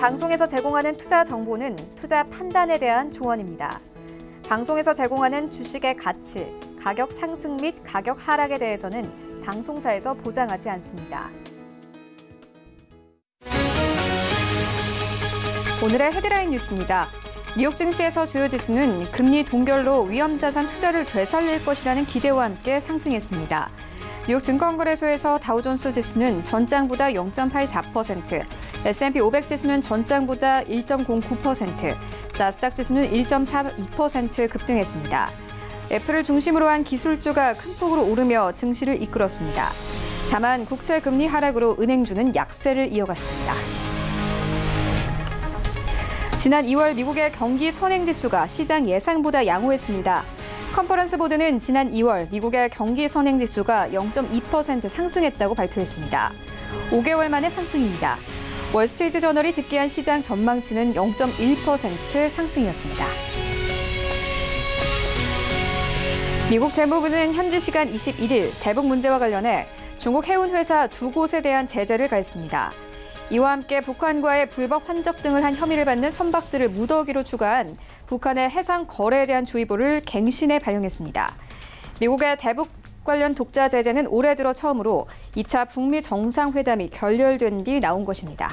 방송에서 제공하는 투자 정보는 투자 판단에 대한 조언입니다. 방송에서 제공하는 주식의 가치, 가격 상승 및 가격 하락에 대해서는 방송사에서 보장하지 않습니다. 오늘의 헤드라인 뉴스입니다. 뉴욕 증시에서 주요 지수는 금리 동결로 위험자산 투자를 되살릴 것이라는 기대와 함께 상승했습니다. 뉴욕 증권거래소에서 다우존스 지수는 전장보다 0.84%, S&P 500 지수는 전장보다 1.09%, 나스닥 지수는 1.42% 급등했습니다. 애플을 중심으로 한 기술주가 큰 폭으로 오르며 증시를 이끌었습니다. 다만 국채 금리 하락으로 은행주는 약세를 이어갔습니다. 지난 2월 미국의 경기 선행지수가 시장 예상보다 양호했습니다. 컨퍼런스 보드는 지난 2월 미국의 경기 선행지수가 0.2% 상승했다고 발표했습니다. 5개월 만의 상승입니다. 월스트리트 저널이 집계한 시장 전망치는 0.1% 상승이었습니다. 미국 재무부는 현지 시간 21일 대북 문제와 관련해 중국 해운 회사 2곳에 대한 제재를 가했습니다. 이와 함께 북한과의 불법 환적 등을 한 혐의를 받는 선박들을 무더기로 추가한 북한의 해상 거래에 대한 주의보를 갱신해 발령했습니다. 미국의 대북 관련 독자 제재는 올해 들어 처음으로 2차 북미 정상회담이 결렬된 뒤 나온 것입니다.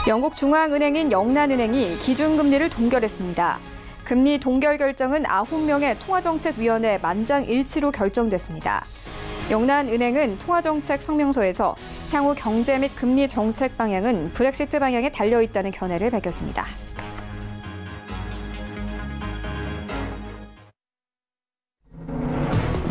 영국 중앙은행인 영란은행이 기준금리를 동결했습니다. 금리 동결 결정은 9명의 통화정책위원회 만장일치로 결정됐습니다. 영란은행은 통화정책 성명서에서 향후 경제 및 금리 정책 방향은 브렉시트 방향에 달려있다는 견해를 밝혔습니다.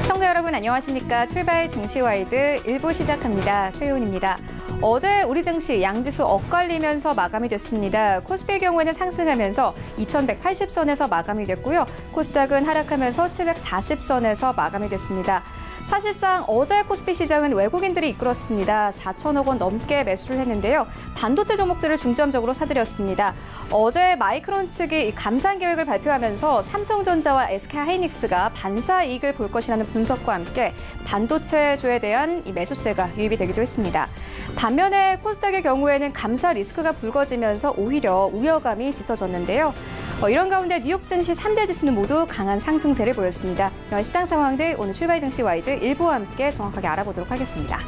시청자 여러분 안녕하십니까. 출발 증시와이드 1부 시작합니다. 최효은입니다. 어제 우리 증시 양지수 엇갈리면서 마감이 됐습니다. 코스피의 경우에는 상승하면서 2180선에서 마감이 됐고요. 코스닥은 하락하면서 740선에서 마감이 됐습니다. 사실상 어제 코스피 시장은 외국인들이 이끌었습니다. 4천억 원 넘게 매수를 했는데요. 반도체 종목들을 중점적으로 사들였습니다. 어제 마이크론 측이 감산 계획을 발표하면서 삼성전자와 SK하이닉스가 반사 이익을 볼 것이라는 분석과 함께 반도체주에 대한 이 매수세가 유입이 되기도 했습니다. 반면에 코스닥의 경우에는 감사 리스크가 불거지면서 오히려 우려감이 짙어졌는데요. 이런 가운데 뉴욕 증시 3대 지수는 모두 강한 상승세를 보였습니다. 이런 시장 상황들 오늘 출발 증시 와이드 일부와 함께 정확하게 알아보도록 하겠습니다.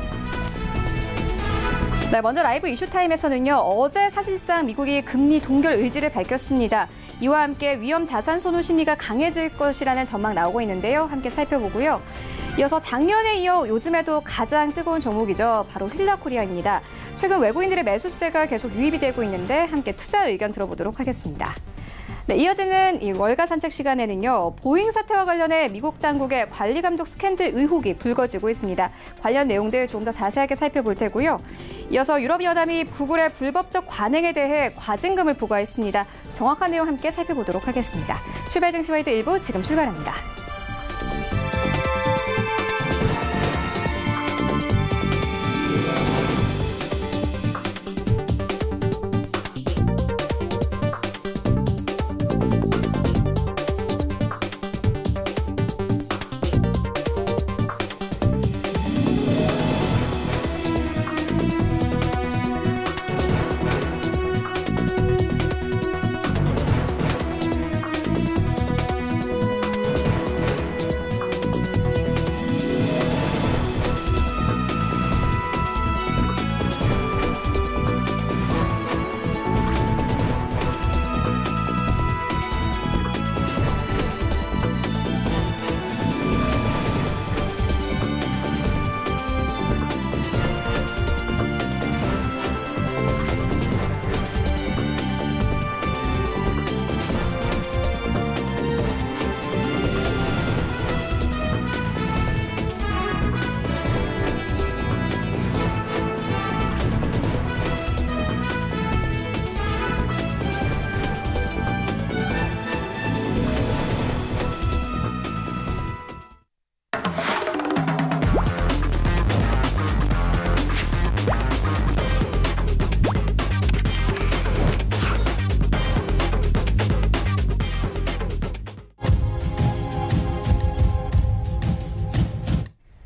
네, 먼저 라이브 이슈타임에서는요. 어제 사실상 미국이 금리 동결 의지를 밝혔습니다. 이와 함께 위험 자산 선호 심리가 강해질 것이라는 전망 나오고 있는데요. 함께 살펴보고요. 이어서 작년에 이어 요즘에도 가장 뜨거운 종목이죠. 바로 힐라코리아입니다. 최근 외국인들의 매수세가 계속 유입이 되고 있는데 함께 투자 의견 들어보도록 하겠습니다. 네, 이어지는 이 월가 산책 시간에는요. 보잉 사태와 관련해 미국 당국의 관리 감독 스캔들 의혹이 불거지고 있습니다. 관련 내용들 조금 더 자세하게 살펴볼 테고요. 이어서 유럽연합이 구글의 불법적 관행에 대해 과징금을 부과했습니다. 정확한 내용 함께 살펴보도록 하겠습니다. 출발 증시와이드 1부 지금 출발합니다.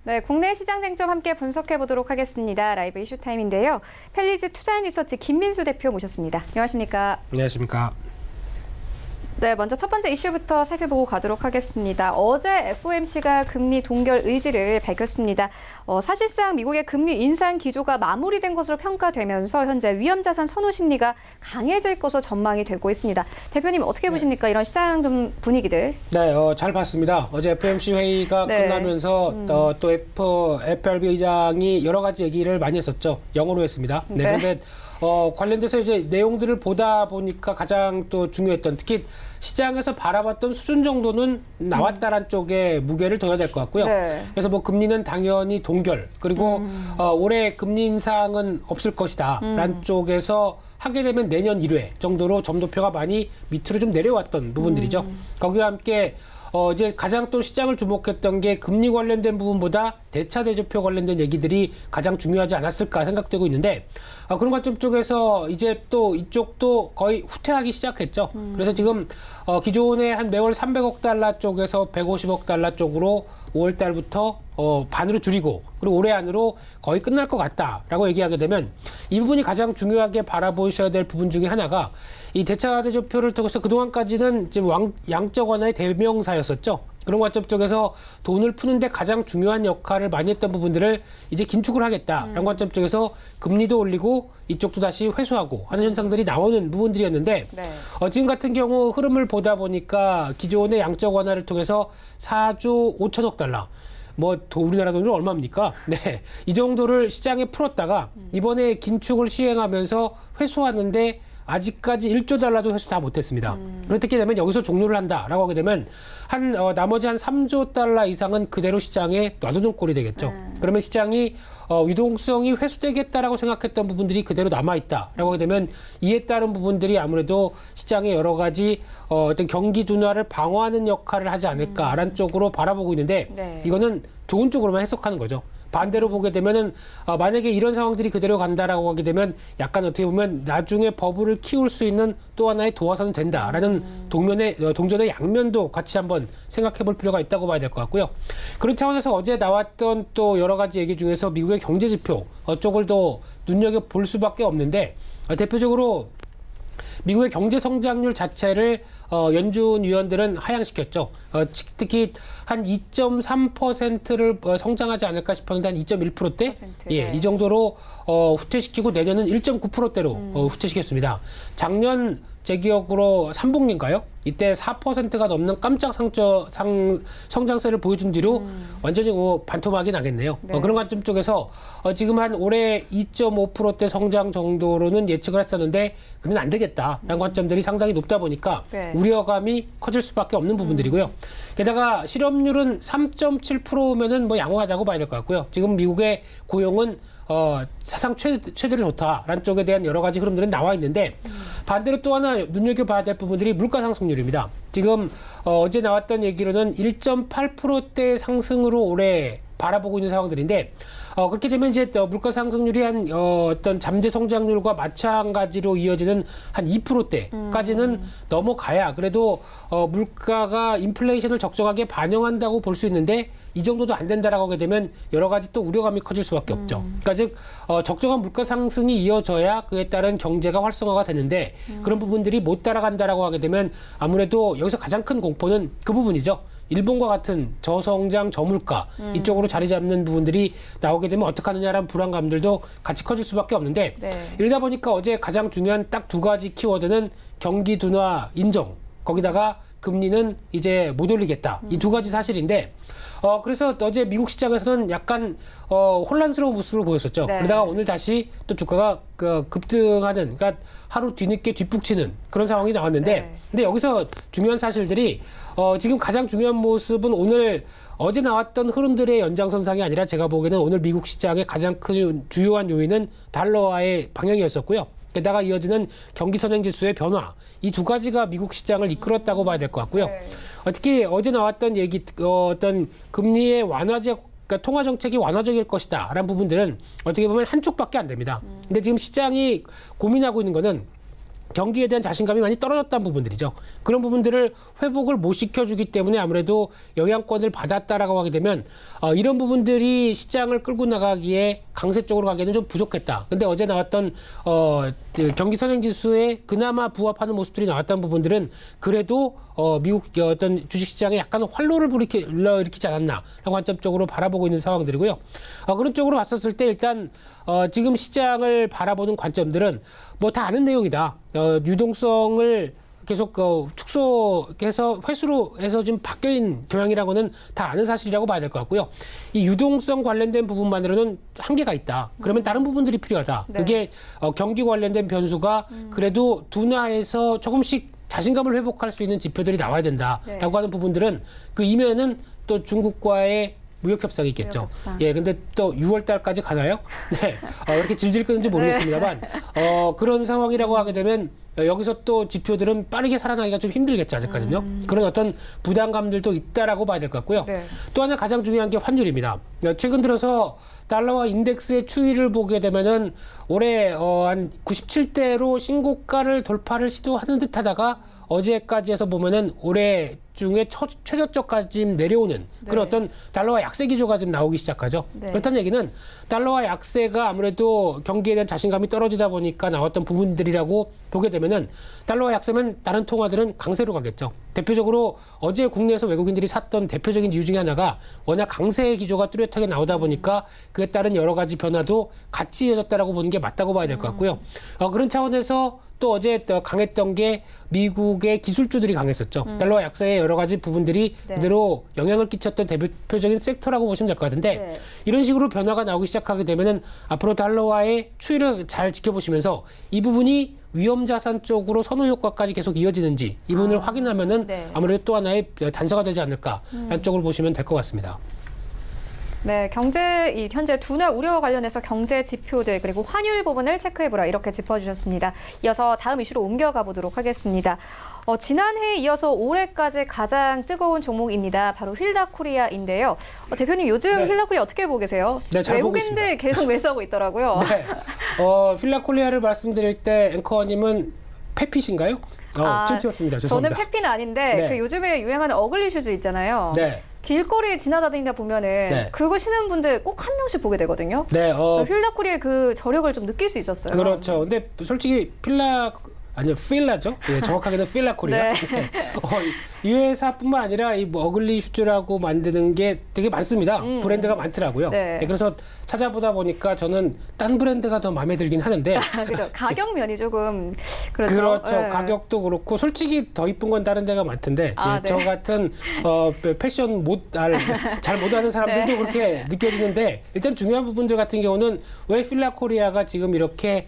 네, 국내 시장 쟁점 함께 분석해 보도록 하겠습니다. 라이브 이슈 타임인데요. 펠리즈 투자앤리서치 김민수 대표 모셨습니다. 안녕하십니까? 안녕하십니까? 네, 먼저 첫 번째 이슈부터 살펴보고 가도록 하겠습니다. 어제 FOMC가 금리 동결 의지를 밝혔습니다. 사실상 미국의 금리 인상 기조가 마무리된 것으로 평가되면서 현재 위험자산 선호 심리가 강해질 것으로 전망이 되고 있습니다. 대표님 어떻게 보십니까? 이런 시장 좀 분위기들. 네, 잘 봤습니다. 어제 FOMC 회의가 끝나면서 또 FRB 의장이 여러 가지 얘기를 많이 했었죠. 영어로 했습니다. 네, 그런데 관련돼서 이제 내용들을 보다 보니까 가장 또 중요했던, 특히 시장에서 바라봤던 수준 정도는 나왔다란 쪽에 무게를 둬야 될 것 같고요. 네. 그래서 뭐 금리는 당연히 동결, 그리고 올해 금리 인상은 없을 것이다 란 쪽에서 하게 되면 내년 1회 정도로 점도표가 많이 밑으로 좀 내려왔던 부분들이죠. 거기와 함께 이제 가장 또 시장을 주목했던 게 금리 관련된 부분보다 대차 대조표 관련된 얘기들이 가장 중요하지 않았을까 생각되고 있는데, 그런 관점 쪽에서 이제 또 이쪽도 거의 후퇴하기 시작했죠. 그래서 지금 기존에 한 매월 300억 달러 쪽에서 150억 달러 쪽으로 5월 달부터 반으로 줄이고, 그리고 올해 안으로 거의 끝날 것 같다라고 얘기하게 되면, 이 부분이 가장 중요하게 바라보셔야 될 부분 중에 하나가, 이 대차 대조표를 통해서 그동안까지는 지금 양적 완화의 대명사였었죠. 그런 관점 쪽에서 돈을 푸는데 가장 중요한 역할을 많이 했던 부분들을 이제 긴축을 하겠다라는 관점 쪽에서 금리도 올리고 이쪽도 다시 회수하고 하는 현상들이 나오는 부분들이었는데, 지금 같은 경우 흐름을 보다 보니까 기존의 양적 완화를 통해서 4조 5천억 달러, 뭐 우리나라 돈으로 얼마입니까? 네, 이 정도를 시장에 풀었다가 이번에 긴축을 시행하면서 회수하는데 아직까지 1조 달러도 회수 다 못했습니다. 그렇게 되면 여기서 종료를 한다라고 하게 되면 나머지 한 3조 달러 이상은 그대로 시장에 놔두는 꼴이 되겠죠. 그러면 시장이 유동성이 회수되겠다라고 생각했던 부분들이 그대로 남아있다라고 하게 되면, 이에 따른 부분들이 아무래도 시장의 여러 가지 어떤 경기 둔화를 방어하는 역할을 하지 않을까라는 쪽으로 바라보고 있는데, 이거는 좋은 쪽으로만 해석하는 거죠. 반대로 보게 되면은 만약에 이런 상황들이 그대로 간다라고 하게 되면 약간 어떻게 보면 나중에 버블을 키울 수 있는 또 하나의 도화선은 된다라는 동전의 양면도 같이 한번 생각해 볼 필요가 있다고 봐야 될 것 같고요. 그런 차원에서 어제 나왔던 또 여러 가지 얘기 중에서 미국의 경제 지표 쪽을 더 눈여겨볼 수밖에 없는데, 대표적으로 미국의 경제 성장률 자체를 연준 위원들은 하향시켰죠. 특히 한 2.3%를 성장하지 않을까 싶었는데 한 2.1%대? 예, 이 정도로 후퇴시키고 내년은 1.9%대로 후퇴시켰습니다. 작년 제 기억으로 3분기인가요? 이때 4%가 넘는 깜짝 성장세를 보여준 뒤로 완전히 반토막이 나겠네요. 그런 관점 쪽에서 지금 한 올해 2.5%대 성장 정도로는 예측을 했었는데 그건 안 되겠다라는 관점들이 상당히 높다 보니까 우려감이 커질 수밖에 없는 부분들이고요. 게다가 실업률은 3.7%면은 뭐 양호하다고 봐야 될 것 같고요. 지금 미국의 고용은 사상 최대로 좋다라는 쪽에 대한 여러 가지 흐름들은 나와 있는데, 반대로 또 하나 눈여겨봐야 될 부분들이 물가 상승률입니다. 지금 어제 나왔던 얘기로는 1.8%대 상승으로 올해 바라보고 있는 상황들인데, 그렇게 되면 이제 물가 상승률이 한 어떤 잠재 성장률과 마찬가지로 이어지는 한 2%대까지는 넘어가야 그래도 물가가 인플레이션을 적정하게 반영한다고 볼 수 있는데, 이 정도도 안 된다라고 하게 되면 여러 가지 또 우려감이 커질 수밖에 없죠. 그러니까 즉 적정한 물가 상승이 이어져야 그에 따른 경제가 활성화가 되는데, 그런 부분들이 못 따라간다라고 하게 되면 아무래도 여기서 가장 큰 공포는 그 부분이죠. 일본과 같은 저성장, 저물가 이쪽으로 자리 잡는 부분들이 나오게 되면 어떡하느냐라는 불안감들도 같이 커질 수밖에 없는데, 이러다 보니까 어제 가장 중요한 딱 두 가지 키워드는 경기 둔화 인정, 거기다가 금리는 이제 못 올리겠다, 이 두 가지 사실인데, 그래서 어제 미국 시장에서는 약간 혼란스러운 모습을 보였었죠. 그러다가 오늘 다시 또 주가가 급등하는, 그러니까 하루 뒤늦게 뒷북치는 그런 상황이 나왔는데, 근데 여기서 중요한 사실들이 지금 가장 중요한 모습은 오늘 어제 나왔던 흐름들의 연장선상이 아니라, 제가 보기에는 오늘 미국 시장의 가장 큰 주요한 요인은 달러화의 방향이었었고요. 게다가 이어지는 경기 선행지수의 변화, 이 두 가지가 미국 시장을 이끌었다고 봐야 될 것 같고요. 특히 어제 나왔던 얘기, 어떤 금리의 그러니까 통화 정책이 완화적일 것이다 라는 부분들은 어떻게 보면 한쪽밖에 안 됩니다. 근데 지금 시장이 고민하고 있는 거는 경기에 대한 자신감이 많이 떨어졌다는 부분들이죠. 그런 부분들을 회복을 못 시켜주기 때문에 아무래도 영향권을 받았다라고 하게 되면 이런 부분들이 시장을 끌고 나가기에 강세 쪽으로 가기에는 좀 부족했다. 근데 어제 나왔던 경기 선행지수에 그나마 부합하는 모습들이 나왔던 부분들은 그래도 미국 어떤 주식시장에 약간 활로를 불러일으키지 않았나라고 관점적으로 바라보고 있는 상황들이고요. 그런 쪽으로 봤었을 때 일단 지금 시장을 바라보는 관점들은 뭐 다 아는 내용이다. 유동성을 계속 축소해서 회수로 해서 지금 바뀐 경향이라고는 다 아는 사실이라고 봐야 될 것 같고요. 이 유동성 관련된 부분만으로는 한계가 있다. 그러면 다른 부분들이 필요하다. 네. 그게 경기 관련된 변수가 그래도 둔화해서 조금씩 자신감을 회복할 수 있는 지표들이 나와야 된다라고 네. 하는 부분들은 그 이면은 또 중국과의 무역 협상이 있겠죠. 무역 협상. 예, 근데 또 6월 달까지 가나요? 네, 왜 이렇게 질질 끄는지 모르겠습니다만 그런 상황이라고 하게 되면 여기서 또 지표들은 빠르게 살아나기가 좀 힘들겠죠, 아직까지는요. 그런 어떤 부담감들도 있다라고 봐야 될 것 같고요. 네. 또 하나 가장 중요한 게 환율입니다. 최근 들어서 달러와 인덱스의 추이를 보게 되면은 올해 한 97대로 신고가를 돌파를 시도하는 듯하다가 어제까지 해서 보면은 올해 중에 최저점까지 내려오는 그런 네. 어떤 달러와 약세 기조가 지금 나오기 시작하죠. 네. 그렇다는 얘기는 달러와 약세가 아무래도 경기에 대한 자신감이 떨어지다 보니까 나왔던 부분들이라고 보게 되면은 달러와 약세면 다른 통화들은 강세로 가겠죠. 대표적으로 어제 국내에서 외국인들이 샀던 대표적인 이유 중에 하나가 워낙 강세 기조가 뚜렷하게 나오다 보니까 그에 따른 여러 가지 변화도 같이 이어졌다라고 보는 게 맞다고 봐야 될 것 같고요. 그런 차원에서 또 어제 강했던 게 미국의 기술주들이 강했었죠. 달러와 약세의 여러 가지 부분들이 네. 그대로 영향을 끼쳤던 대표적인 섹터라고 보시면 될 것 같은데 네. 이런 식으로 변화가 나오기 시작하게 되면은 앞으로 달러와의 추이를 잘 지켜보시면서 이 부분이 위험자산 쪽으로 선호 효과까지 계속 이어지는지 이 부분을 확인하면은 네. 아무래도 또 하나의 단서가 되지 않을까 라는 쪽으로 보시면 될 것 같습니다. 네, 현재 둔화 우려와 관련해서 경제 지표들 그리고 환율 부분을 체크해보라 이렇게 짚어주셨습니다. 이어서 다음 이슈로 옮겨가 보도록 하겠습니다. 지난해에 이어서 올해까지 가장 뜨거운 종목입니다. 바로 휠다코리아인데요. 대표님 요즘 네. 휠다코리아 어떻게 보고 계세요? 네, 잘 보고 외국인들 있습니다. 계속 매수하고 있더라고요. 네. 휠다코리아를 말씀드릴 때 앵커님은 페핏인가요? 좀 튀었습니다. 죄송합니다. 저는 페피는 아닌데 네. 그 요즘에 유행하는 어글리 슈즈 있잖아요. 네. 길거리에 지나다니다 보면은 네. 그거 신은 분들 꼭 한 명씩 보게 되거든요. 네. 그래서 휠다코리아의 그 저력을 좀 느낄 수 있었어요. 그렇죠. 근데 솔직히 필라죠. 예, 정확하게는 필라코리아. 네. 이 회사뿐만 아니라 이 어글리 슈즈라고 만드는 게 되게 많습니다. 브랜드가 많더라고요. 네. 그래서 찾아보다 보니까 저는 딴 브랜드가 더 마음에 들긴 하는데. 그렇죠. 가격 면이 조금 그렇죠. 그렇죠. 네. 가격도 그렇고 솔직히 더 이쁜 건 다른 데가 많던데 아, 네. 저 같은 패션 잘 못하는 사람들도 네. 그렇게 느껴지는데 일단 중요한 부분들 같은 경우는 왜 필라코리아가 지금 이렇게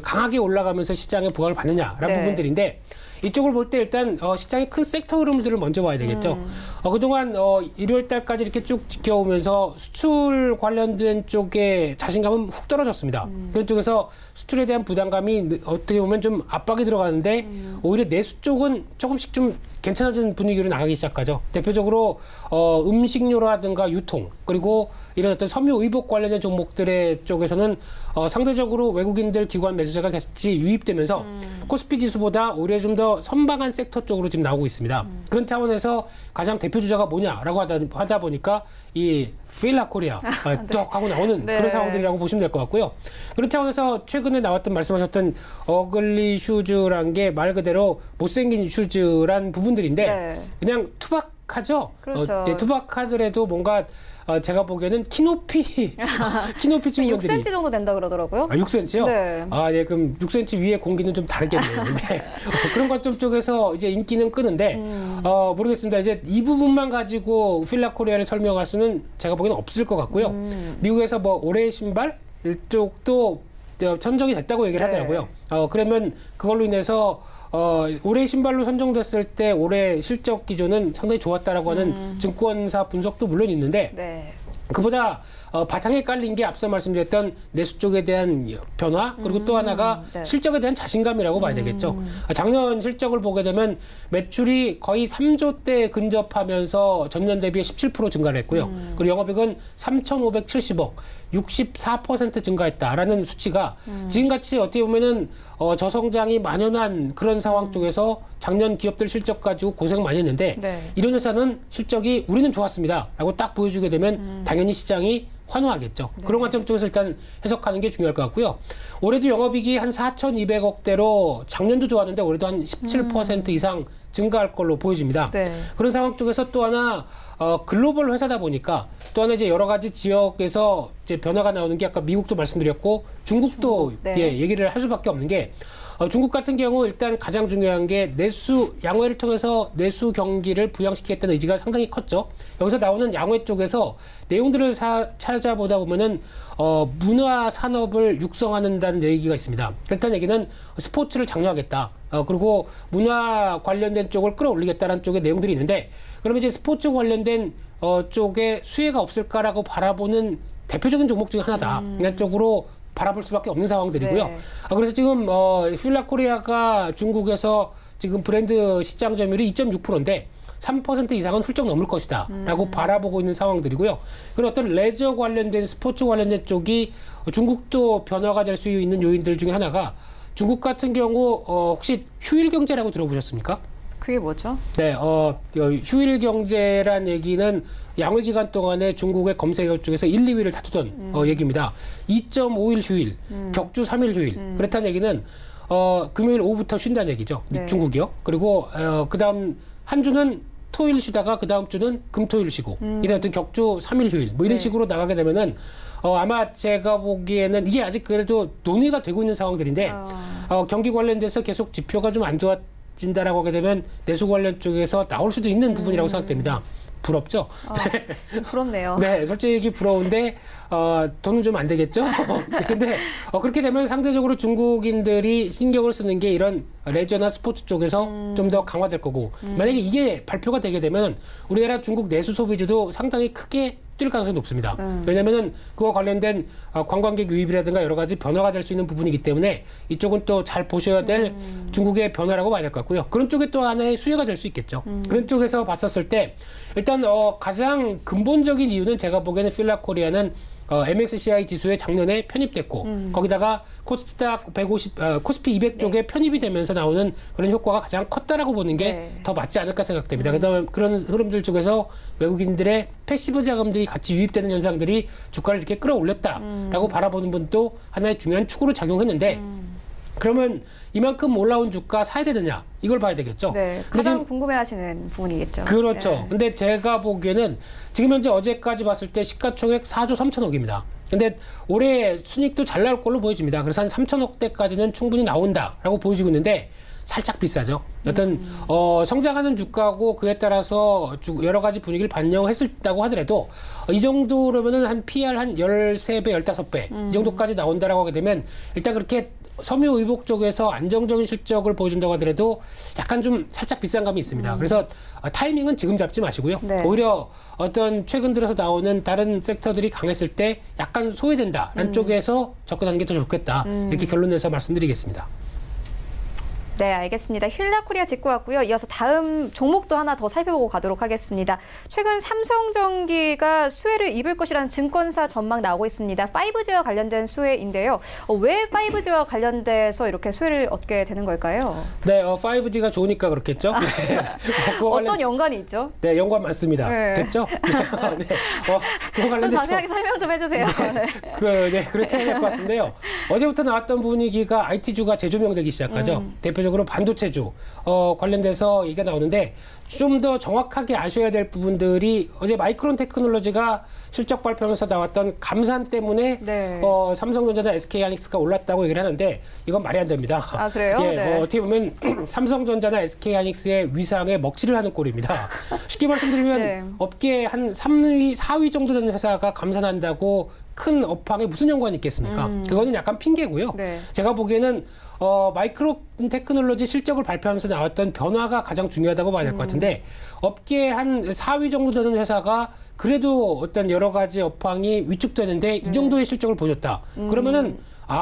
강하게 올라가면서 시장에 부각을 받느냐라는 네. 부분들인데 이쪽을 볼 때 일단 시장의 큰 섹터 흐름들을 먼저 봐야 되겠죠. 그동안 일요일 달까지 이렇게 쭉 지켜오면서 수출 관련된 쪽에 자신감은 훅 떨어졌습니다. 그런 쪽에서 수출에 대한 부담감이 어떻게 보면 좀 압박이 들어가는데 오히려 내수 쪽은 조금씩 좀 괜찮아진 분위기로 나가기 시작하죠. 대표적으로 음식료라든가 유통 그리고 이런 어떤 섬유 의복 관련된 종목들의 쪽에서는 상대적으로 외국인들 기관 매수세가 같이 유입되면서 코스피 지수보다 오히려 좀 더 선방한 섹터 쪽으로 지금 나오고 있습니다. 그런 차원에서 가장 대표 주자가 뭐냐라고 하다 보니까 이 필라코리아 쩍 하고 나오는 네. 그런 상황들이라고 보시면 될 것 같고요. 그런 차원에서 최근에 나왔던 말씀하셨던 어글리 슈즈란 게 말 그대로 못생긴 슈즈란 부분들인데 네. 그냥 투박하죠. 그렇죠. 투박하더라도 뭔가 제가 보기에는 키높이 친구들이 6cm 정도 된다 그러더라고요. 6cm요? 네. 네, 그럼 6cm 위에 공기는 좀 다르겠네요. 근데 그런 관점 쪽에서 이제 인기는 끄는데 모르겠습니다. 이제 이 부분만 가지고 필라코리아를 설명할 수는 제가 보기에는 없을 것 같고요. 미국에서 뭐 올해 신발 일쪽도 선정이 됐다고 얘기를 네. 하더라고요. 그러면 그걸로 인해서 올해 신발로 선정됐을 때 올해 실적 기조는 상당히 좋았다라고 하는 증권사 분석도 물론 있는데 네. 그보다 바탕에 깔린 게 앞서 말씀드렸던 내수 쪽에 대한 변화 그리고 또 하나가 네. 실적에 대한 자신감이라고 봐야 되겠죠. 작년 실적을 보게 되면 매출이 거의 3조대 근접하면서 전년 대비에 17% 증가를 했고요. 그리고 영업이익은 3,570억, 64% 증가했다라는 수치가 지금같이 어떻게 보면은 저성장이 만연한 그런 상황 쪽에서 작년 기업들 실적 가지고 고생 많이 했는데 네. 이런 회사는 실적이 우리는 좋았습니다 라고 딱 보여주게 되면 당연히 시장이 환호하겠죠. 네. 그런 관점 쪽에서 일단 해석하는 게 중요할 것 같고요. 올해도 영업이익이 한 4,200억대로 작년도 좋았는데 올해도 한 17% 이상 증가할 걸로 보여집니다. 네. 그런 상황 쪽에서 또 하나 글로벌 회사다 보니까 또 하나 이제 여러 가지 지역에서 이제 변화가 나오는 게 아까 미국도 말씀드렸고 중국도 네. 예, 얘기를 할 수밖에 없는 게 중국 같은 경우 일단 가장 중요한 게 내수 양회를 통해서 내수 경기를 부양시키겠다는 의지가 상당히 컸죠. 여기서 나오는 양회 쪽에서 내용들을 찾아보다 보면은 문화 산업을 육성하는다는 얘기가 있습니다. 그렇다는 얘기는 스포츠를 장려하겠다. 그리고 문화 관련된 쪽을 끌어올리겠다는 쪽의 내용들이 있는데 그러면 이제 스포츠 관련된 쪽에 수혜가 없을까라고 바라보는 대표적인 종목 중에 하나다. 이런 쪽으로 바라볼 수밖에 없는 상황들이고요. 네. 그래서 지금 필라코리아가 중국에서 지금 브랜드 시장 점유율이 2.6%인데 3% 이상은 훌쩍 넘을 것이다 라고 바라보고 있는 상황들이고요. 그리고 어떤 레저 관련된 스포츠 관련된 쪽이 중국도 변화가 될 수 있는 요인들 중에 하나가 중국 같은 경우 혹시 휴일 경제라고 들어보셨습니까? 그게 뭐죠? 네, 휴일 경제란 얘기는 양회 기간 동안에 중국의 검색어 쪽에서 1, 2위를 다투던 얘기입니다. 2.5일 휴일, 격주 3일 휴일. 그렇다는 얘기는 금요일 오후부터 쉰다는 얘기죠. 네. 중국이요. 그리고 그다음 한 주는 토일 쉬다가 그다음 주는 금토일 쉬고 이런 어떤 격주 3일 휴일 뭐 이런 네. 식으로 나가게 되면은 아마 제가 보기에는 이게 아직 그래도 논의가 되고 있는 상황들인데 경기 관련돼서 계속 지표가 좀 안 좋아진다라고 하게 되면 내수 관련 쪽에서 나올 수도 있는 부분이라고 생각됩니다. 부럽죠? 부럽네요. 네, 솔직히 부러운데 돈은 좀 안 되겠죠? 근데 그렇게 되면 상대적으로 중국인들이 신경을 쓰는 게 이런 레저나 스포츠 쪽에서 좀 더 강화될 거고 만약에 이게 발표가 되게 되면 우리나라 중국 내수 소비주도 상당히 크게 뛸 가능성이 높습니다. 왜냐면은 그와 관련된 관광객 유입이라든가 여러 가지 변화가 될 수 있는 부분이기 때문에 이쪽은 또 잘 보셔야 될 중국의 변화라고 봐야 될 것 같고요. 그런 쪽에 또 하나의 수혜가 될 수 있겠죠. 그런 쪽에서 봤었을 때 일단 가장 근본적인 이유는 제가 보기에는 필라코리아는 MSCI 지수에 작년에 편입됐고 거기다가 코스닥 150, 코스피 200 쪽에 편입이 되면서 나오는 그런 효과가 가장 컸다라고 보는 게 더 맞지 않을까 생각됩니다. 그다음에 그런 흐름들 쪽에서 외국인들의 패시브 자금들이 같이 유입되는 현상들이 주가를 이렇게 끌어올렸다라고 바라보는 분도 하나의 중요한 축으로 작용했는데 그러면 이만큼 올라온 주가 사야 되느냐 이걸 봐야 되겠죠. 네, 가장 궁금해하시는 부분이겠죠. 그렇죠. 네. 근데 제가 보기에는 지금 현재 어제까지 봤을 때 시가총액 4조 3천억입니다. 근데 올해 순이익도 잘 나올 걸로 보여집니다. 그래서 한 3천억대까지는 충분히 나온다라고 보여지고 있는데 살짝 비싸죠. 어떤 성장하는 주가고 그에 따라서 여러 가지 분위기를 반영했다고 하더라도 이 정도라면은 한 PR 한 13배, 15배 이 정도까지 나온다라고 하게 되면 일단 그렇게 섬유 의복 쪽에서 안정적인 실적을 보여준다고 하더라도 약간 좀 살짝 비싼 감이 있습니다. 그래서 타이밍은 지금 잡지 마시고요. 네. 오히려 어떤 최근 들어서 나오는 다른 섹터들이 강했을 때 약간 소외된다라는 쪽에서 접근하는 게 더 좋겠다. 이렇게 결론 내서 말씀드리겠습니다. 네, 알겠습니다. 힐라코리아 짚고 왔고요. 이어서 다음 종목도 하나 더 살펴보고 가도록 하겠습니다. 최근 삼성전기가 수혜를 입을 것이라는 증권사 전망 나오고 있습니다. 5G와 관련된 수혜인데요. 왜 5G와 관련돼서 이렇게 수혜를 얻게 되는 걸까요? 네, 5G가 좋으니까 그렇겠죠. 네. 어떤 연관이 있죠? 네, 연관 많습니다. 네. 됐죠? 네. 그거 좀 관련돼서 자세하게 설명 좀 해주세요. 네. 네, 그렇게 해야 될 것 같은데요. 어제부터 나왔던 분위기가 IT주가 재조명되기 시작하죠. 대표적으로 반도체주 관련돼서 얘기가 나오는데 좀 더 정확하게 아셔야 될 부분들이 어제 마이크론 테크놀로지가 실적 발표하면서 나왔던 감산 때문에 네. 삼성전자나 SK하이닉스가 올랐다고 얘기를 하는데 이건 말이 안 됩니다. 아, 그래요? 예, 네. 어떻게 보면 삼성전자나 SK하이닉스의 위상에 먹칠을 하는 꼴입니다. 쉽게 말씀드리면 네. 업계에 한 3위, 4위 정도 되는 회사가 감산한다고 큰 업황에 무슨 연관이 있겠습니까? 그거는 약간 핑계고요. 네. 제가 보기에는 마이크론 테크놀로지 실적을 발표하면서 나왔던 변화가 가장 중요하다고 봐야 될 것 같은데 업계에 한 4위 정도 되는 회사가 그래도 어떤 여러 가지 업황이 위축되는데 이 정도의 실적을 보여줬다. 그러면은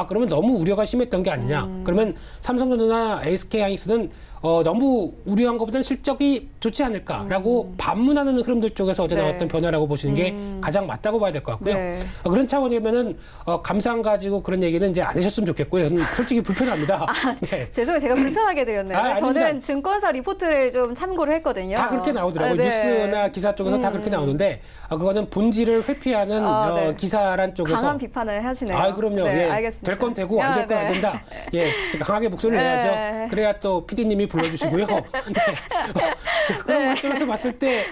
그러면 너무 우려가 심했던 게 아니냐. 그러면 삼성전자나 SK하이닉스는 너무 우려한 것보다는 실적이 좋지 않을까라고 반문하는 흐름들 쪽에서 어제 나왔던 변화라고 보시는 게 가장 맞다고 봐야 될 것 같고요. 그런 차원이면은 감상 가지고 그런 얘기는 이제 안 하셨으면 좋겠고요. 저는 솔직히 불편합니다. 네. 죄송해요. 제가 불편하게 드렸네요. 저는 증권사 리포트를 좀 참고를 했거든요. 다 그렇게 나오더라고요. 뉴스나 기사 쪽에서 다 그렇게 나오는데 그거는 본질을 회피하는 기사란 쪽에서 강한 비판을 하시네요. 그럼요. 네, 예, 알겠습니다. 될 건 되고 안 될 건 안 된다. 예, 제가 강하게 목소리를 내야죠. 그래야 또 PD님이 불러주시고요. 그런 관점에서 봤을 때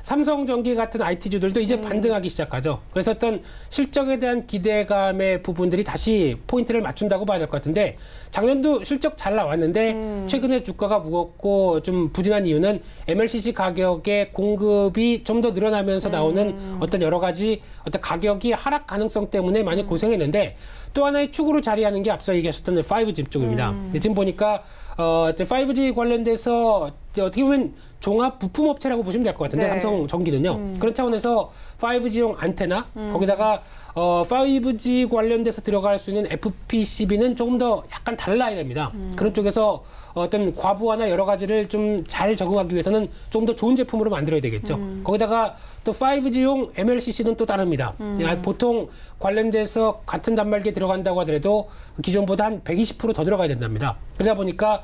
삼성전기 같은 IT주들도 이제 반등하기 시작하죠. 그래서 어떤 실적에 대한 기대감의 부분들이 다시 포인트를 맞춘다고 봐야 될 것 같은데 작년도 실적 잘 나왔는데 최근에 주가가 무겁고 좀 부진한 이유는 MLCC 가격의 공급이 좀 더 늘어나면서 나오는 어떤 여러 가지 어떤 가격이 하락 가능성 때문에 많이 고생했는데 또 하나의 축으로 자리하는 게 앞서 얘기하셨던 5G 쪽입니다. 지금 보니까 5G 관련돼서 어떻게 보면 종합 부품업체라고 보시면 될 것 같은데 삼성전기는요. 그런 차원에서 5G용 안테나 거기다가 5G 관련돼서 들어갈 수 있는 FPCB는 조금 더 약간 달라야 됩니다. 그런 쪽에서 어떤 과부하나 여러 가지를 좀 잘 적응하기 위해서는 좀 더 좋은 제품으로 만들어야 되겠죠. 거기다가 또 5G용 MLCC는 또 다릅니다. 보통 관련돼서 같은 단말기에 들어간다고 하더라도 기존보다 한 120% 더 들어가야 된답니다. 그러다 보니까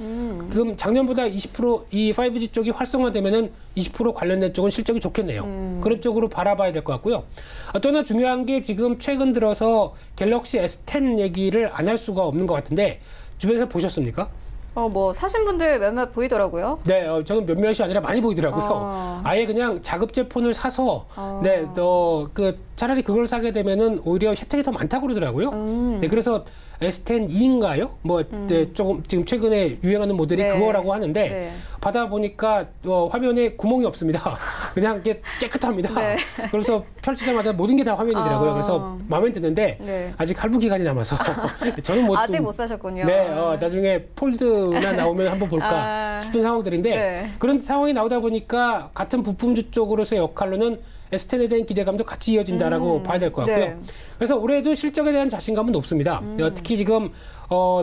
그럼 작년보다 20% 이 5G 쪽이 활성화되면은 20% 관련된 쪽은 실적이 좋겠네요. 그런 쪽으로 바라봐야 될 것 같고요. 또 하나 중요한 게 지금 최근 들어서 갤럭시 S10 얘기를 안 할 수가 없는 것 같은데 주변에서 보셨습니까? 뭐 사신 분들 몇몇 보이더라고요. 네, 저는 몇몇이 아니라 많이 보이더라고요. 아예 그냥 자급제 폰을 사서 차라리 그걸 사게 되면은 오히려 혜택이 더 많다고 그러더라고요. 네, 그래서 S10e인가요? 조금 지금 최근에 유행하는 모델이 그거라고 하는데 받아보니까 화면에 구멍이 없습니다. 그냥 이게 깨끗합니다. 그래서 펼치자마자 모든 게 다 화면이더라고요. 그래서 마음에 드는데 아직 할부 기간이 남아서 저는 아직 못 사셨군요. 나중에 폴드나 나오면 한번 볼까 싶은 상황들인데 그런 상황이 나오다 보니까 같은 부품주 쪽으로서의 역할로는 S10에 대한 기대감도 같이 이어진다라고 봐야 될 것 같고요. 그래서 올해도 실적에 대한 자신감은 높습니다. 특히 지금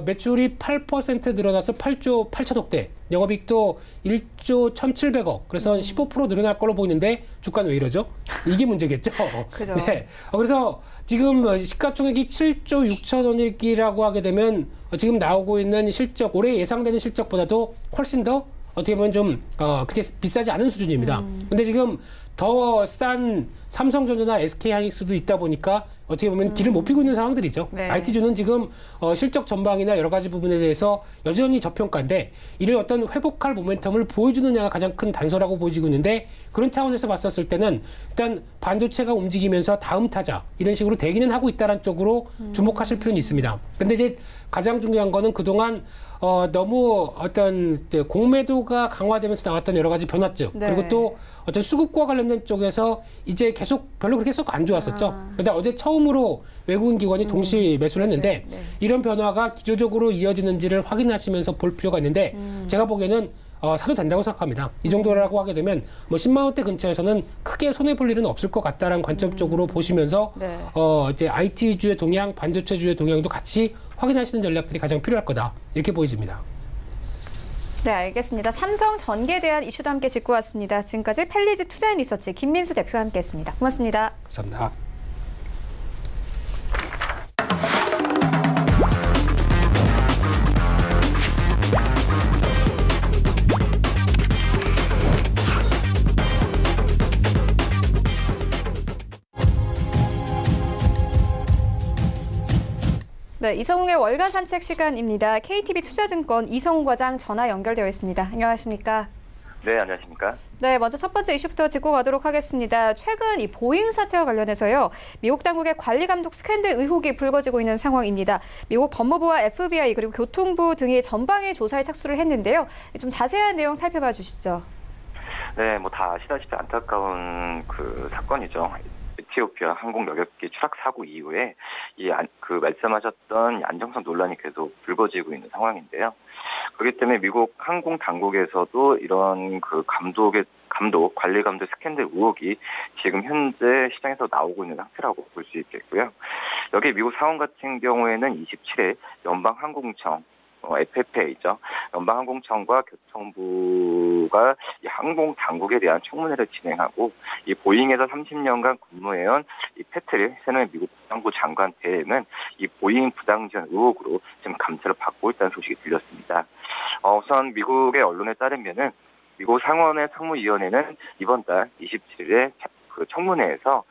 매출이 8% 늘어나서 8조 8천억대, 영업이익도 1조 1,700억, 그래서 15% 늘어날 걸로 보이는데 주가는 왜 이러죠? 이게 문제겠죠. 그죠. 네. 그래서 지금 시가총액이 7조 6천억이라고 하게 되면 지금 나오고 있는 실적, 올해 예상되는 실적보다도 훨씬 더 어떻게 보면 좀 그렇게 비싸지 않은 수준입니다. 근데 지금 더 싼 삼성전자나 SK하이닉스도 있다 보니까 어떻게 보면 길을 못 피고 있는 상황들이죠. IT주는 지금 실적 전망이나 여러 가지 부분에 대해서 여전히 저평가인데 이를 어떤 회복할 모멘텀을 보여주느냐가 가장 큰 단서라고 보여지고 있는데 그런 차원에서 봤었을 때는 일단 반도체가 움직이면서 다음 타자 이런 식으로 대기는 하고 있다는 쪽으로 주목하실 필요는 있습니다. 근데 이제 가장 중요한 거는 그동안 너무 어떤 공매도가 강화되면서 나왔던 여러 가지 변화점 그리고 또 어떤 수급과 관련된 쪽에서 이제 계속 별로 그렇게 썩 안 좋았었죠. 그런데 어제 처음으로 외국인 기관이 동시 매수를 했는데 이런 변화가 기조적으로 이어지는지를 확인하시면서 볼 필요가 있는데 제가 보기에는 사도 된다고 생각합니다. 이 정도라고 하게 되면 뭐 10만 원대 근처에서는 크게 손해 볼 일은 없을 것 같다라는 관점 쪽으로 보시면서 이제 IT주의 동향, 반도체주의 동향도 같이 확인하시는 전략들이 가장 필요할 거다 이렇게 보여집니다. 네, 알겠습니다. 삼성전기에 대한 이슈도 함께 짚고 왔습니다. 지금까지 펠리즈 투자인리서치 김민수 대표와 함께했습니다. 고맙습니다. 감사합니다. 네, 이성웅의 월간 산책 시간입니다. KTB 투자증권 이성웅 과장 전화 연결되어 있습니다. 안녕하십니까? 네, 안녕하십니까? 네, 먼저 첫 번째 이슈부터 짚고 가도록 하겠습니다. 최근 이 보잉 사태와 관련해서요, 미국 당국의 관리 감독 스캔들 의혹이 불거지고 있는 상황입니다. 미국 법무부와 FBI 그리고 교통부 등이 전방위 조사에 착수를 했는데요. 좀 자세한 내용 살펴봐 주시죠. 네, 뭐 다 아시다시피 안타까운 그 사건이죠. 에티오피아 항공 여객기 추락 사고 이후에 말씀하셨던 안정성 논란이 계속 불거지고 있는 상황인데요. 그렇기 때문에 미국 항공 당국에서도 이런 그 관리 감독 스캔들 의혹이 지금 현재 시장에서 나오고 있는 상태라고 볼 수 있겠고요. 여기 미국 상원 같은 경우에는 27일 연방 항공청 FFA죠. 연방항공청과 교통부가 이 항공 당국에 대한 청문회를 진행하고 이 보잉에서 30년간 근무해온 이 패트릭 세노의 미국 국방부 장관 대행은 이 보잉 부당 지원 의혹으로 지금 감찰을 받고 있다는 소식이 들렸습니다. 우선 미국의 언론에 따르면은 미국 상원의 상무위원회는 이번 달 27일에 그 청문회에서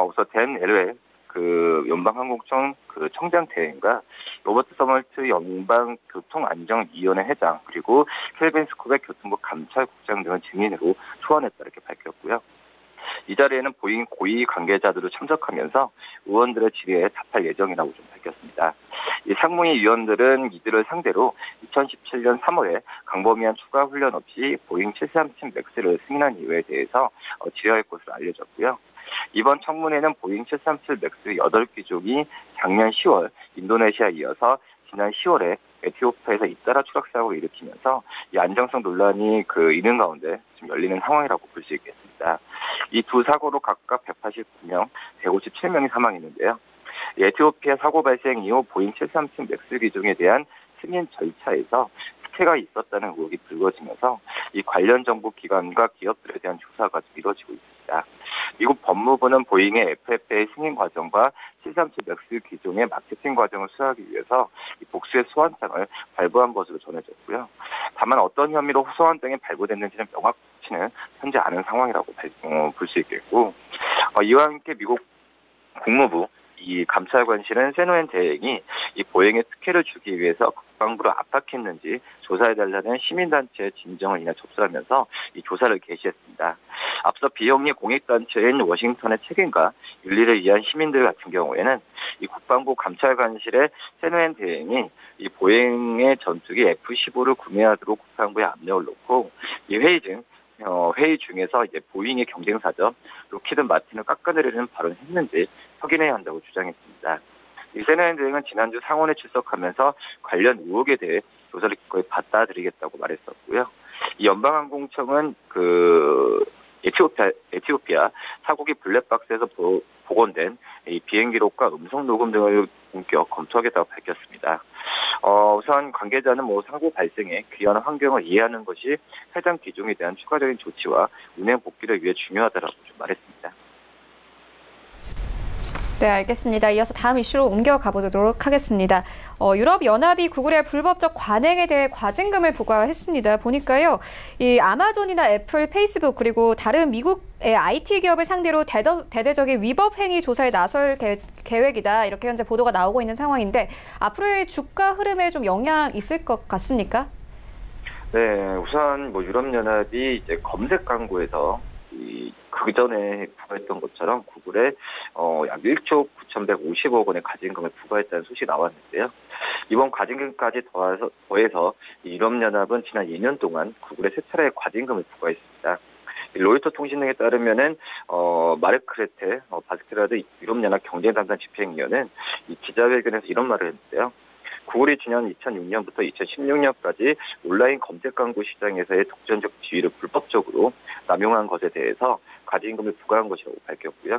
우선 댄 엘웰 그 연방항공청 그 청장 대행과 로버트 서멀트 연방교통안전위원회 회장 그리고 켈빈 스쿰의 교통부 감찰국장 등을 증인으로 소환했다 이렇게 밝혔고요. 이 자리에는 보잉 고위 관계자들도 참석하면서 의원들의 질의에 답할 예정이라고 좀 밝혔습니다. 이 상무위 위원들은 이들을 상대로 2017년 3월에 광범위한 추가 훈련 없이 보잉 737 맥스를 승인한 이유에 대해서 질의할 것으로 알려졌고요. 이번 청문회는 보잉 737 맥스 8기종이 작년 10월 인도네시아에 이어서 지난 10월에 에티오피아에서 잇따라 추락사고를 일으키면서 이 안정성 논란이 있는 가운데 지금 열리는 상황이라고 볼 수 있겠습니다. 이 두 사고로 각각 189명, 157명이 사망했는데요. 에티오피아 사고 발생 이후 보잉 737 맥스 기종에 대한 승인 절차에서 스태가 있었다는 의혹이 불거지면서 이 관련 정부 기관과 기업들에 대한 조사가 이루어지고 있습니다. 미국 법무부는 보잉의 FFA 승인 과정과 737 맥스 기종의 마케팅 과정을 수사하기 위해서 이 복수의 소환장을 발부한 것으로 전해졌고요. 다만 어떤 혐의로 소환장이 발부됐는지는 명확치는 현재 않은 상황이라고 볼 수 있겠고, 이와 함께 미국 국무부 이 감찰관실은 세노엔 대행이 이 보잉에 특혜를 주기 위해서 국방부를 압박했는지 조사해달라는 시민단체의 진정을 이날 접수하면서 이 조사를 개시했습니다. 앞서 비영리 공익단체인 워싱턴의 책임과 윤리를 위한 시민들 같은 경우에는 이 국방부 감찰관실의 세노엔 대행이 이 보잉의 전투기 F-15를 구매하도록 국방부에 압력을 놓고 이 회의 중에서 이제 보잉의 경쟁사죠 록히드 마틴을 깎아내리는 발언을 했는지 확인해야 한다고 주장했습니다. 이 세노엔 대행은 지난주 상원에 출석하면서 관련 의혹에 대해 조사를 기꺼이 받아들이겠다고 말했었고요. 이 연방항공청은 에티오피아 사고기 블랙박스에서 복원된 이 비행 기록과 음성 녹음 등을 본격 검토하겠다고 밝혔습니다. 우선 관계자는 사고 발생에 귀한 환경을 이해하는 것이 해당 기종에 대한 추가적인 조치와 운행 복귀를 위해 중요하다라고 좀 말했습니다. 네, 알겠습니다. 이어서 다음 이슈로 옮겨가 보도록 하겠습니다. 유럽연합이 구글의 불법적 관행에 대해 과징금을 부과했습니다. 보니까요, 이 아마존이나 애플, 페이스북 그리고 다른 미국의 IT 기업을 상대로 대대적인 위법 행위 조사에 나설 계획이다. 이렇게 현재 보도가 나오고 있는 상황인데 앞으로의 주가 흐름에 좀 영향 있을 것 같습니까? 네, 우선 유럽연합이 이제 검색 광고에서 그 전에 부과했던 것처럼 구글에 약 1조 9,150억 원의 과징금을 부과했다는 소식이 나왔는데요. 이번 과징금까지 더해서 유럽연합은 지난 2년 동안 구글에 3차례의 과징금을 부과했습니다. 로이터 통신 등에 따르면은 마르크레테 바스케라드 유럽연합 경제 담당 집행위원은 이 기자회견에서 이런 말을 했는데요. 구글이 지난 2006년부터 2016년까지 온라인 검색 광고 시장에서의 독점적 지위를 불법적으로 남용한 것에 대해서 과징금을 부과한 것이라고 밝혔고요.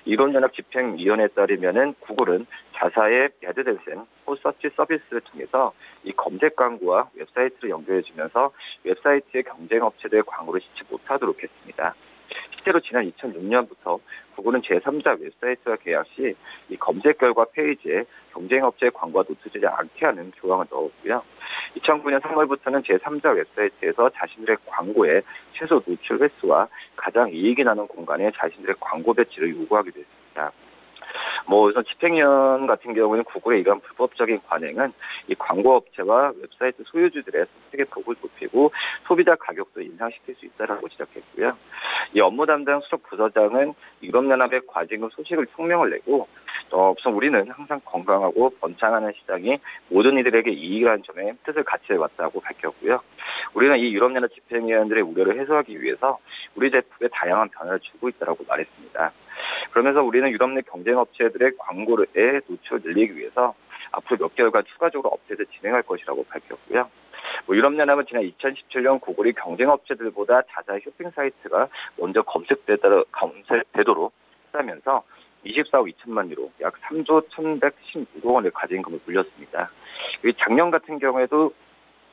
유럽연합 집행위원회에 따르면은 구글은 자사의 배드댄센 서치 서비스를 통해서 이 검색 광고와 웹사이트를 연결해주면서 웹사이트의 경쟁 업체들의 광고를 싣지 못하도록 했습니다. 실제로 지난 2006년부터 구글은 제3자 웹사이트와 계약 시 이 검색 결과 페이지에 경쟁업체의 광고가 노출되지 않게 하는 조항을 넣었고요. 2009년 3월부터는 제3자 웹사이트에서 자신들의 광고의 최소 노출 횟수와 가장 이익이 나는 공간에 자신들의 광고 배치를 요구하기도 했습니다. 우선 집행위원 같은 경우는 구글의 이러한 불법적인 관행은 이 광고업체와 웹사이트 소유주들의 선택의 폭을 높이고 소비자 가격도 인상시킬 수 있다라고 지적했고요. 이 업무 담당 수석 부서장은 유럽연합의 과징금 소식을 총명을 내고 우선 우리는 항상 건강하고 번창하는 시장이 모든 이들에게 이익이라는 점에 뜻을 같이 해왔다고 밝혔고요. 우리는 이 유럽연합 집행위원들의 우려를 해소하기 위해서 우리 제품에 다양한 변화를 주고 있다고 말했습니다. 그러면서 우리는 유럽 내 경쟁업체들의 광고의 노출을 늘리기 위해서 앞으로 몇 개월간 추가적으로 업데이트 진행할 것이라고 밝혔고요. 유럽연합은 지난 2017년 구글이 경쟁업체들보다 자사의 쇼핑 사이트가 먼저 검색되도록 했다면서 24억 2천만 유로, 약 3조 1,116억 원의 과징금을 물렸습니다. 작년 같은 경우에도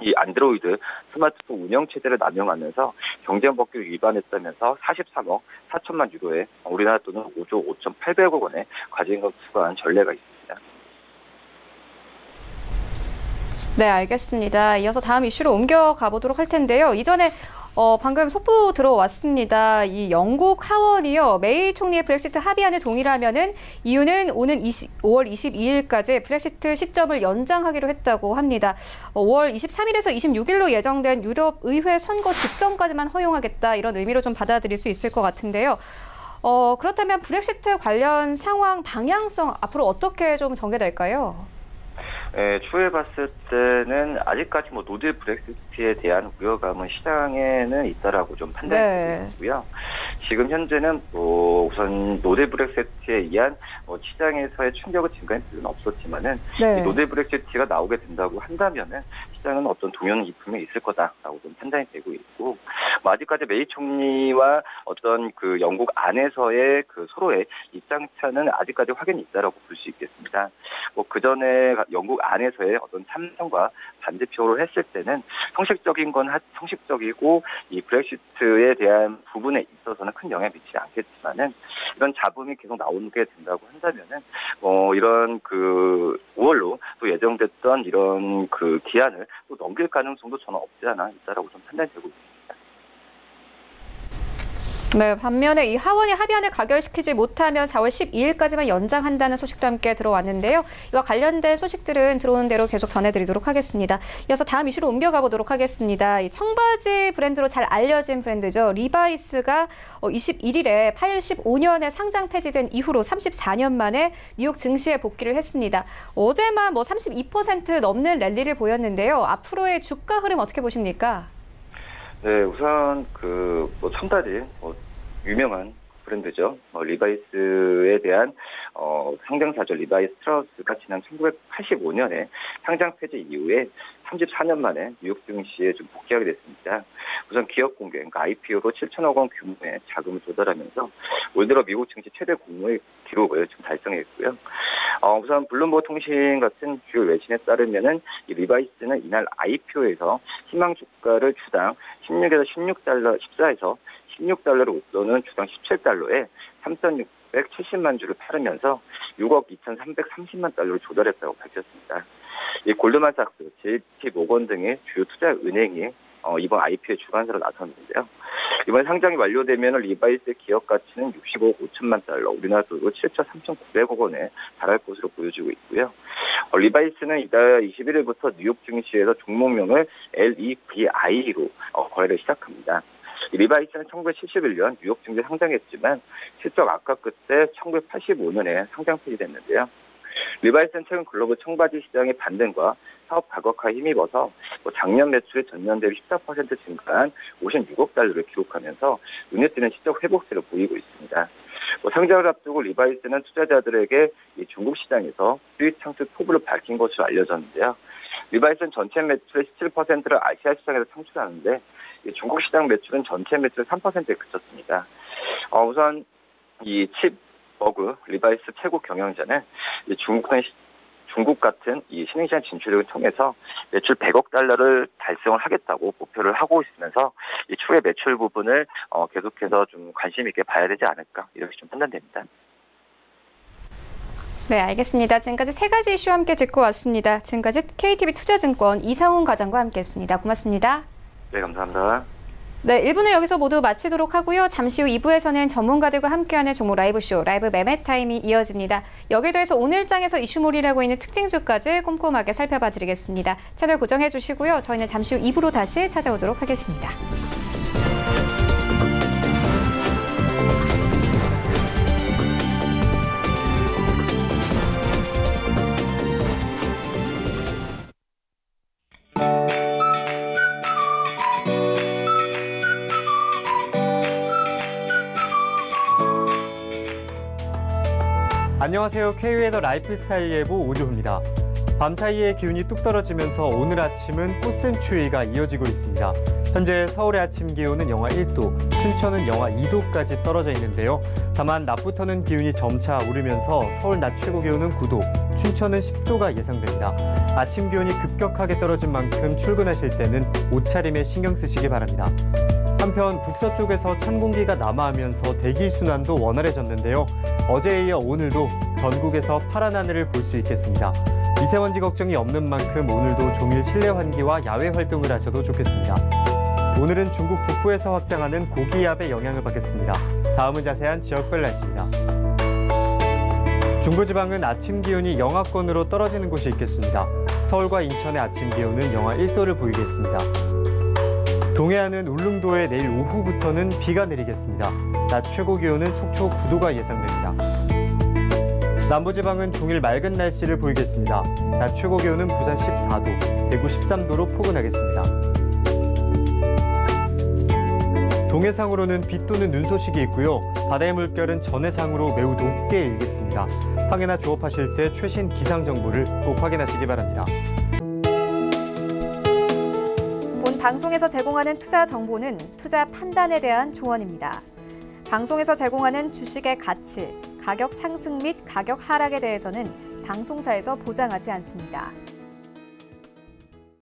이 안드로이드 스마트폰 운영 체제를 남용하면서 경쟁 법규를 위반했다면서 43억 4천만 유로에 우리나라 돈은 5조 5,800억 원의 과징금 부과한 전례가 있습니다. 네, 알겠습니다. 이어서 다음 이슈로 옮겨가 보도록 할 텐데요. 이전에 방금 속보 들어왔습니다. 이 영국 하원이요. 메이 총리의 브렉시트 합의안에 동의하면은 이유는 오는 5월 22일까지 브렉시트 시점을 연장하기로 했다고 합니다. 5월 23일에서 26일로 예정된 유럽 의회 선거 직전까지만 허용하겠다 이런 의미로 좀 받아들일 수 있을 것 같은데요. 그렇다면 브렉시트 관련 상황 방향성 앞으로 어떻게 좀 전개될까요? 추후에 봤을 때는 아직까지 노딜 브렉시트에 대한 우려감은 시장에는 있다라고 좀 판단이 되고요. 지금 현재는 우선 노딜 브렉시트에 의한 시장에서의 충격을 증가한 필요는 없었지만은 이 노딜 브렉시트가 나오게 된다고 한다면은 시장은 어떤 동요는 분명히 있을 거다라고 좀 판단이 되고 있고, 아직까지 메이 총리와 어떤 그 영국 안에서의 그 서로의 입장차는 아직까지 확연히 있다라고 볼 수 있겠습니다. 그 전에 영국 안에서의 어떤 찬성과 반대표를 했을 때는 형식적인 건 형식적이고 이 브렉시트에 대한 부분에 있어서는 큰 영향을 미치지 않겠지만은 이런 잡음이 계속 나오게 된다고 한다면은 이런 그 5월로 또 예정됐던 이런 그 기한을 또 넘길 가능성도 저는 없지 않아 있다라고 좀 판단이 되고 있습니다. 네, 반면에 이 하원이 합의안을 가결시키지 못하면 4월 12일까지만 연장한다는 소식도 함께 들어왔는데요. 이와 관련된 소식들은 들어오는 대로 계속 전해드리도록 하겠습니다. 이어서 다음 이슈로 옮겨가 보도록 하겠습니다. 이 청바지 브랜드로 잘 알려진 브랜드죠. 리바이스가 21일에 85년에 상장 폐지된 이후로 34년 만에 뉴욕 증시에 복귀를 했습니다. 어제만 32% 넘는 랠리를 보였는데요. 앞으로의 주가 흐름 어떻게 보십니까? 네, 우선 청바지 유명한 브랜드죠. 리바이스에 대한 상장사죠. 리바이스 스트라우스가 지난 1985년에 상장 폐지 이후에 34년 만에 뉴욕 증시에 좀 복귀하게 됐습니다. 우선 기업 공개, 그러니까 IPO로 7천억 원 규모의 자금을 조달하면서 올 들어 미국 증시 최대 공모의 기록을 좀 달성했고요. 우선 블룸버그 통신 같은 주요 외신에 따르면은 이 리바이스는 이날 IPO에서 희망 주가를 주당 16에서 14에서 16달러를 웃도는 주당 17달러에 3,670만 주를 팔으면서 6억 2,330만 달러를 조달했다고 밝혔습니다. 이 골드만삭스, JP 모건 등의 주요 투자 은행이 이번 IPO의 주관사로 나섰는데요. 이번 상장이 완료되면 리바이스의 기업 가치는 65억 5천만 달러, 우리나라 돈으로 7조 3,900억 원에 달할 것으로 보여지고 있고요. 리바이스는 이달 21일부터 뉴욕 증시에서 종목명을 LEVI로 거래를 시작합니다. 리바이스는 1971년 뉴욕 증시에 상장했지만 실적 악화 끝에 1985년에 상장 폐지됐는데요. 리바이스는 최근 글로벌 청바지 시장의 반등과 사업 가격화에 힘입어서 작년 매출이 전년 대비 14% 증가한 56억 달러를 기록하면서 눈에 띄는 실적 회복세를 보이고 있습니다. 상장을 앞두고 리바이스는 투자자들에게 이 중국 시장에서 수익 창출 포부를 밝힌 것으로 알려졌는데요. 리바이스는 전체 매출의 17%를 아시아 시장에서 창출하는데 중국 시장 매출은 전체 매출의 3%에 그쳤습니다. 우선 이 칩버그 리바이스 최고 경영자는 중국 같은 이 신흥시장 진출을 통해서 매출 100억 달러를 달성을 하겠다고 목표를 하고 있으면서 이 추후의 매출 부분을 계속해서 좀 관심 있게 봐야 되지 않을까 이렇게 좀 판단됩니다. 네, 알겠습니다. 지금까지 세 가지 이슈 함께 짚고 왔습니다. 지금까지 KTB 투자증권 이상훈 과장과 함께했습니다. 고맙습니다. 네, 감사합니다. 네, 1부는 여기서 모두 마치도록 하고요. 잠시 후 2부에서는 전문가들과 함께하는 종목 라이브쇼, 라이브 매매 타임이 이어집니다. 여기에 더해서 오늘장에서 이슈몰이라고 있는 특징주까지 꼼꼼하게 살펴봐 드리겠습니다. 채널 고정해 주시고요. 저희는 잠시 후 2부로 다시 찾아오도록 하겠습니다. 안녕하세요. K웨더 라이프스타일 예보 오주호입니다. 밤사이에 기온이 뚝 떨어지면서 오늘 아침은 꽃샘추위가 이어지고 있습니다. 현재 서울의 아침 기온은 영하 1도, 춘천은 영하 2도까지 떨어져 있는데요. 다만 낮부터는 기온이 점차 오르면서 서울 낮 최고 기온은 9도, 춘천은 10도가 예상됩니다. 아침 기온이 급격하게 떨어진 만큼 출근하실 때는 옷차림에 신경 쓰시기 바랍니다. 한편 북서쪽에서 찬 공기가 남하하면서 대기 순환도 원활해졌는데요. 어제에 이어 오늘도 전국에서 파란 하늘을 볼 수 있겠습니다. 미세먼지 걱정이 없는 만큼 오늘도 종일 실내 환기와 야외 활동을 하셔도 좋겠습니다. 오늘은 중국 북부에서 확장하는 고기압의 영향을 받겠습니다. 다음은 자세한 지역별 날씨입니다. 중부지방은 아침 기온이 영하권으로 떨어지는 곳이 있겠습니다. 서울과 인천의 아침 기온은 영하 1도를 보이겠습니다. 동해안은 울릉도에 내일 오후부터는 비가 내리겠습니다. 낮 최고 기온은 속초 9도가 예상됩니다. 남부지방은 종일 맑은 날씨를 보이겠습니다. 낮 최고 기온은 부산 14도, 대구 13도로 포근하겠습니다. 동해상으로는 비 또는 눈 소식이 있고요. 바다의 물결은 전해상으로 매우 높게 일겠습니다. 항해나 조업하실 때 최신 기상 정보를 꼭 확인하시기 바랍니다. 본 방송에서 제공하는 투자 정보는 투자 판단에 대한 조언입니다. 방송에서 제공하는 주식의 가치, 가격 상승 및 가격 하락에 대해서는 방송사에서 보장하지 않습니다.